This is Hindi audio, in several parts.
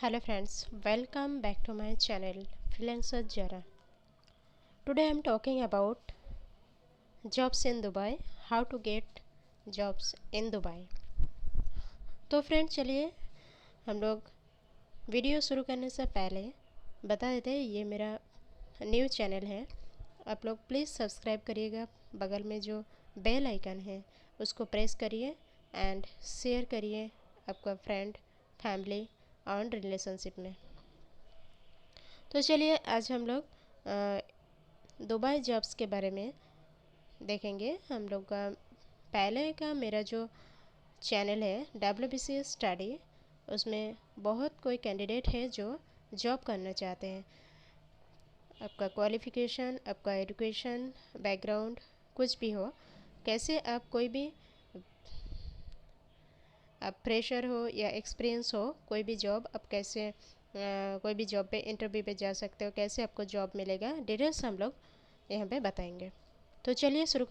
Hello friends, welcome back to my channel Freelancer Jara. Today I am talking about jobs in Dubai, how to get jobs in Dubai. तो फ्रेंड्स चलिए हम लोग वीडियो शुरू करने से पहले बता देते हैं ये मेरा न्यू चैनल है। आप लोग प्लीज़ सब्सक्राइब करिएगा, बगल में जो बेल आइकन है उसको प्रेस करिए एंड शेयर करिए आपका फ्रेंड, फैमिली और रिलेशनशिप में। तो चलिए आज हम लोग दुबई जॉब्स के बारे में देखेंगे। हम लोग का पहले का मेरा जो चैनल है WBC स्टडी, उसमें बहुत कोई कैंडिडेट है जो जॉब करना चाहते हैं। आपका क्वालिफ़िकेशन, आपका एजुकेशन बैकग्राउंड कुछ भी हो, कैसे आप कोई भी आप फ्रेशर हो या एक्सपीरियंस हो, कोई भी जॉब आप कैसे कोई भी जॉब पे इंटरव्यू पे जा सकते हो, कैसे आपको जॉब मिलेगा, डिटेल्स हम लोग यहाँ पे बताएंगे। तो चलिए शुरू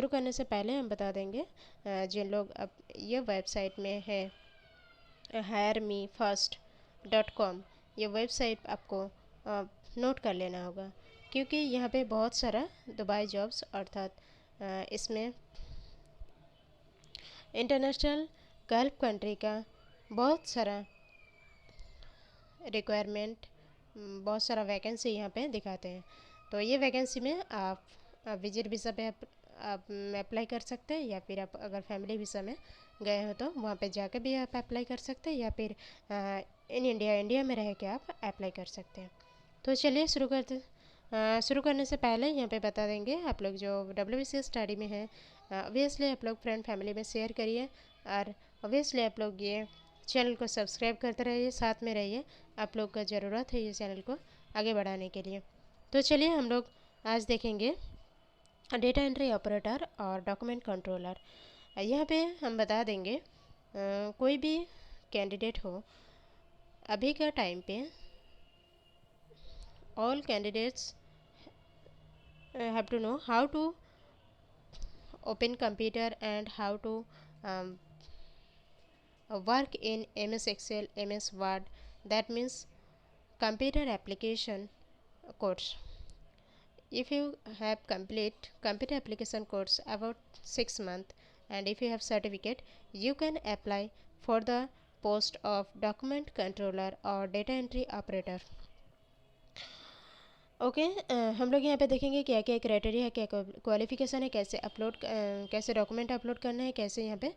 करने से पहले हम बता देंगे जिन लोग अब ये वेबसाइट में है hiremefirst.com, ये वेबसाइट आपको नोट कर लेना होगा, क्योंकि यहाँ पे बहुत सारा दुबई जॉब्स अर्थात इसमें इंटरनेशनल गल्फ कंट्री का बहुत सारा रिक्वायरमेंट, बहुत सारा वैकेंसी यहाँ पे दिखाते हैं। तो ये वैकेंसी में आप विजिट वीज़ा पे आप अप्लाई कर सकते हैं, या फिर आप अगर फैमिली वीज़ा में गए हो तो वहाँ पे जाकर भी आप अप्लाई कर सकते हैं, या फिर इन इंडिया में रह के आप अप्लाई कर सकते हैं। तो चलिए शुरू करने से पहले यहाँ पे बता देंगे, आप लोग जो WBC स्टडी में है ऑब्वियसली आप लोग फ्रेंड फैमिली में शेयर करिए, और ऑब्वियसली आप लोग ये चैनल को सब्सक्राइब करते रहिए, साथ में रहिए। आप लोग का ज़रूरत है ये चैनल को आगे बढ़ाने के लिए। तो चलिए हम लोग आज देखेंगे डेटा एंट्री ऑपरेटर और डॉक्यूमेंट कंट्रोलर। यहाँ पे हम बता देंगे कोई भी कैंडिडेट हो, अभी का टाइम पे all candidates have to know how to open computer and how to work in MS Excel, MS Word, that means computer application course. If you have complete computer application course about 6 months, and if you have certificate, you can apply for the post of document controller or data entry operator. Okay हम लोग यहाँ पे देखेंगे क्या क्या क्राइटेरिया है, क्या क्वालिफिकेशन है, कैसे डॉक्यूमेंट अपलोड करना है, कैसे यहाँ पे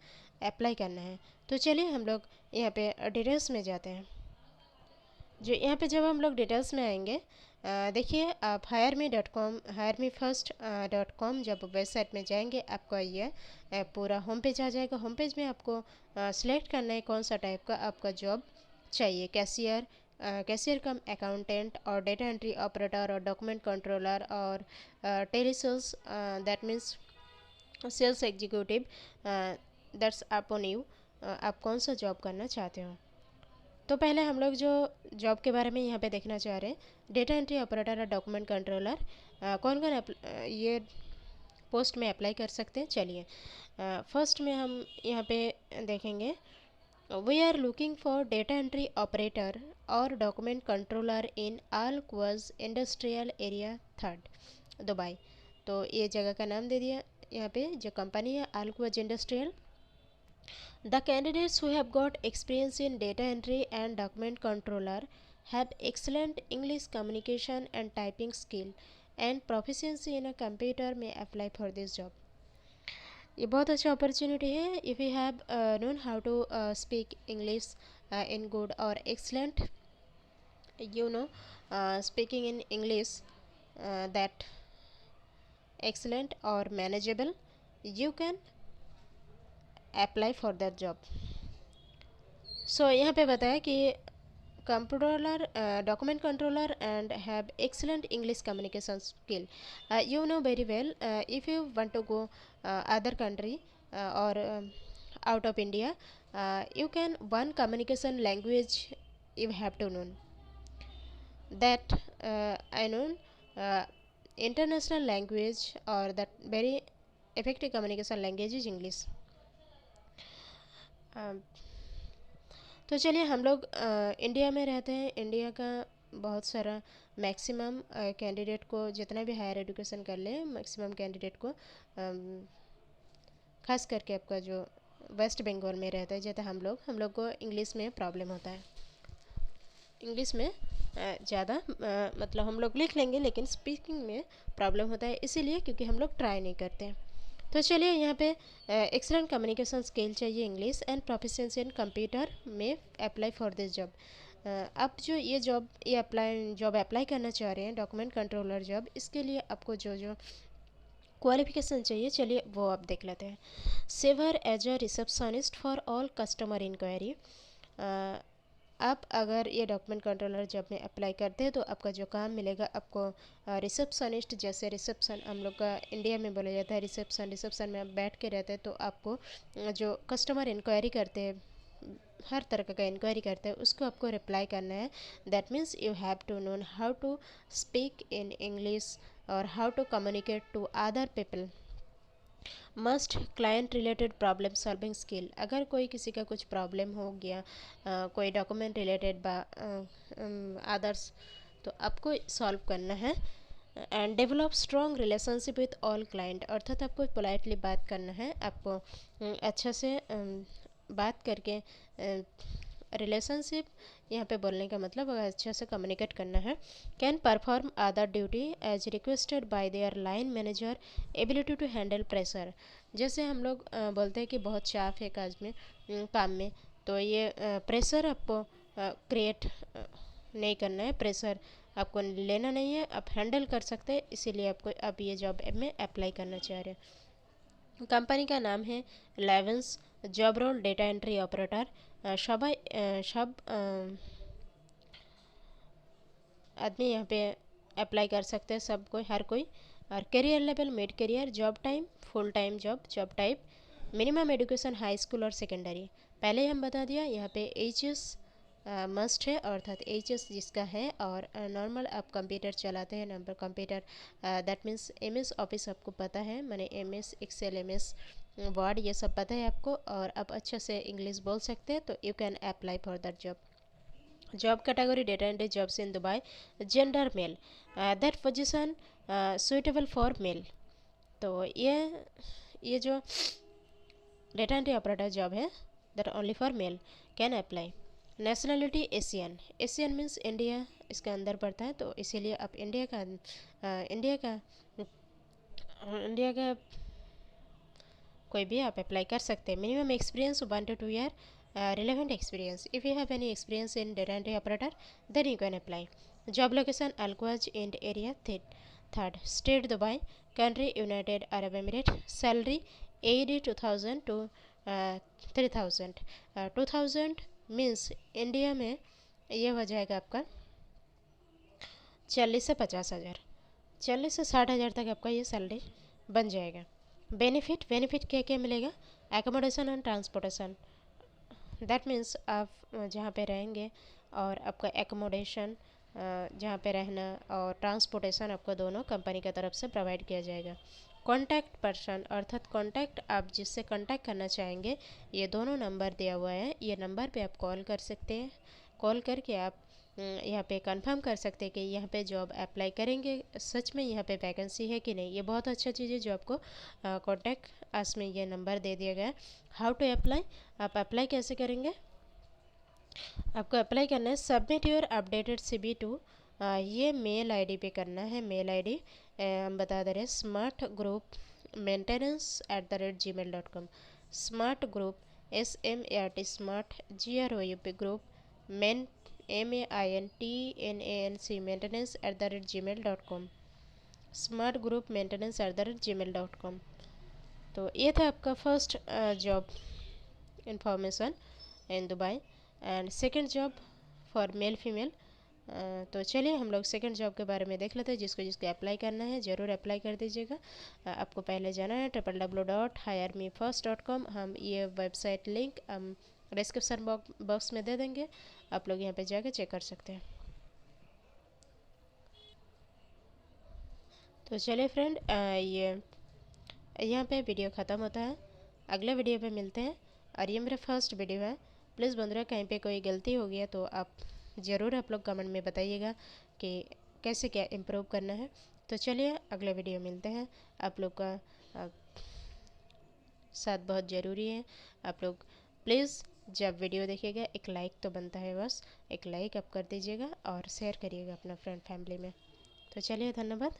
अप्लाई करना है। तो चलिए हम लोग यहाँ पे डिटेल्स में जाते हैं। जो यहाँ पे जब हम लोग डिटेल्स में आएंगे, देखिए आप hireme.com जब वेबसाइट में जाएंगे, आपका ये पूरा होम पेज आ जाएगा। होम पेज में आपको सिलेक्ट करना है कौन सा टाइप का आपका जॉब चाहिए, कैशियर कम अकाउंटेंट और डेटा एंट्री ऑपरेटर और डॉक्यूमेंट कंट्रोलर और telesales, that means sales executive, that's upon you, आप कौन सा जॉब करना चाहते हो। तो पहले हम लोग जो जॉब के बारे में यहाँ पे देखना चाह रहे हैं, डेटा एंट्री ऑपरेटर और डॉक्यूमेंट कंट्रोलर, कौन कौन ये पोस्ट में अप्लाई कर सकते हैं। चलिए फर्स्ट में हम यहाँ पे देखेंगे, we are looking for data entry operator और document controller in Al Quoz industrial area 3 Dubai. तो ये जगह का नाम दे दिया, यहाँ पे जो कंपनी है अल Quoz industrial. The candidates who have got experience in data entry and document controller have excellent English communication and typing skill and proficiency in a computer may apply for this job. ये बहुत अच्छा अपॉर्चुनिटी है। If you have known how to speak English in good और excellent, you know, speaking in English that excellent or manageable, you can apply for that job. So यहाँ पे बताया कि controller, document controller and have excellent English communication skill. You know very well, if you want to go other country और out of India, you can one communication language you have to know that I know uh, international language or that very effective communication language is English. तो चलिए हम लोग इंडिया में रहते हैं। इंडिया का बहुत सारा मैक्सिमम कैंडिडेट को, जितना भी हायर एजुकेशन कर ले, मैक्सिमम कैंडिडेट को खास करके आपका जो वेस्ट बंगाल में रहता है, जैसे हम लोग को इंग्लिश में प्रॉब्लम होता है। इंग्लिश में ज़्यादा मतलब हम लोग लिख लेंगे लेकिन स्पीकिंग में प्रॉब्लम होता है, इसीलिए क्योंकि हम लोग ट्राई नहीं करते हैं। तो चलिए यहाँ पे एक्सलेंट कम्युनिकेशन स्किल चाहिए, English and proficiency in computer में अप्लाई फॉर दिस जॉब। आप जो ये जॉब अप्लाई करना चाह रहे हैं, डॉक्यूमेंट कंट्रोलर जॉब, इसके लिए आपको जो जो क्वालिफिकेशन चाहिए, चलिए वो आप देख लेते हैं। Serve as a receptionist for all customer inquiry. आप अगर ये डॉक्यूमेंट कंट्रोलर जॉब में अप्लाई करते हैं तो आपका जो काम मिलेगा आपको रिसेप्शनिस्ट, जैसे रिसेप्शन हम लोग का इंडिया में बोला जाता है रिसेप्शन में आप बैठ के रहते हैं, तो आपको जो कस्टमर इंक्वायरी करते हैं, हर तरह का इंक्वायरी करते हैं, उसको आपको रिप्लाई करना है। That means you have to know how to speak in English और how to communicate to other people. Must client related problem solving skill. अगर कोई किसी का कुछ प्रॉब्लम हो गया, कोई डॉक्यूमेंट रिलेटेड अदर्स, तो आपको सॉल्व करना है। And develop strong relationship with all client, अर्थात आपको पोलाइटली बात करना है, आपको अच्छा से बात करके रिलेशनशिप यहाँ पे बोलने का मतलब अच्छा से कम्युनिकेट करना है। Can perform other duty as requested by their line manager, ability to handle pressure. जैसे हम लोग बोलते हैं कि बहुत चाप है काम में, तो ये प्रेशर आपको क्रिएट नहीं करना है, प्रेशर आपको लेना नहीं है, आप हैंडल कर सकते हैं, इसीलिए आपको अब ये जॉब में अप्लाई करना चाह रहे हैं। कंपनी का नाम है Levens. Job role data entry operator. सब आदमी यहाँ पे अप्लाई कर सकते हैं, सब कोई, हर कोई। और career level mid career. Job time full time job type minimum education high school और सेकेंडरी। पहले हम बता दिया, यहाँ पे एचएस मस्ट है, अर्थात एचएस जिसका है, और नॉर्मल आप कंप्यूटर चलाते हैं, number computer, that means MS office आपको पता है, मैंने एमएस एक्सेल, एमएस वर्ड, ये सब पता है आपको, और आप अच्छे से इंग्लिश बोल सकते हैं, तो you can apply for that job. Job category data entry jobs in Dubai. Gender male, that position suitable for male. तो ये जो डेटा एंट्री ऑपरेटर जॉब है, that only for male can apply. Nationality Asian. Asian means India इसका अंदर पड़ता है, तो इसीलिए आप इंडिया का कोई भी आप अप्लाई कर सकते हैं। Minimum experience 1 to 2 year, relevant experience. If you have any experience in data entry operator then you can apply. Job location Al Quoz ind area third state Dubai, country United Arab Emirate. Salary 80,000 to 3,000। 2,000 means India में ये हो जाएगा आपका 40 से 50 हज़ार, 40 से 60 हज़ार तक आपका ये सैलरी बन जाएगा। बेनिफिट क्या क्या मिलेगा? Accommodation and transportation, that means आप जहाँ पे रहेंगे और आपका एकोमोडेशन, जहाँ पे रहना, और ट्रांसपोर्टेशन आपको दोनों कंपनी की तरफ से प्रोवाइड किया जाएगा। कॉन्टैक्ट पर्सन, अर्थात कॉन्टैक्ट, आप जिससे कॉन्टैक्ट करना चाहेंगे, ये दोनों नंबर दिया हुआ है, ये नंबर पे आप कॉल कर सकते हैं। कॉल करके आप यहाँ पे कंफर्म कर सकते हैं कि यहाँ पे जॉब अप्लाई करेंगे, सच में यहाँ पे वैकेंसी है कि नहीं। ये बहुत अच्छा चीज़ है जो आपको कॉन्टैक्ट अस में ये नंबर दे दिया गया है। हाउ टू अप्लाई, आप अप्लाई कैसे करेंगे? आपको अप्लाई करना है, submit your updated CV to, ये मेल आईडी पे करना है। मेल आईडी हम बता दे रहे हैं, smart group maintenance @gmail.com। Smart group SMART smart GROUP group MEINTENANC maintenance @gmail.com। Smart group maintenance @gmail.com। तो ये था आपका first job information in Dubai. And second job for male female. तो चलिए हम लोग सेकेंड जॉब के बारे में देख लेते हैं। जिसको अप्लाई करना है ज़रूर अप्लाई कर दीजिएगा। आपको पहले जाना है www.hiremefirst.com। हम ये वेबसाइट लिंक हम डिस्क्रिप्शन बॉक्स में दे देंगे, आप लोग यहाँ पे जाकर चेक कर सकते हैं। तो चलिए फ्रेंड, ये यहाँ पे वीडियो ख़त्म होता है, अगले वीडियो पे मिलते हैं। और ये मेरा फर्स्ट वीडियो है, प्लीज़ बंधुरा कहीं पे कोई गलती हो गया तो आप ज़रूर आप लोग कमेंट में बताइएगा कि कैसे क्या इम्प्रूव करना है। तो चलिए अगले वीडियो मिलते हैं। आप लोग का साथ बहुत ज़रूरी है। आप लोग प्लीज़ जब वीडियो देखिएगा एक लाइक तो बनता है, बस एक लाइक आप कर दीजिएगा और शेयर करिएगा अपना फ्रेंड फैमिली में। तो चलिए धन्यवाद।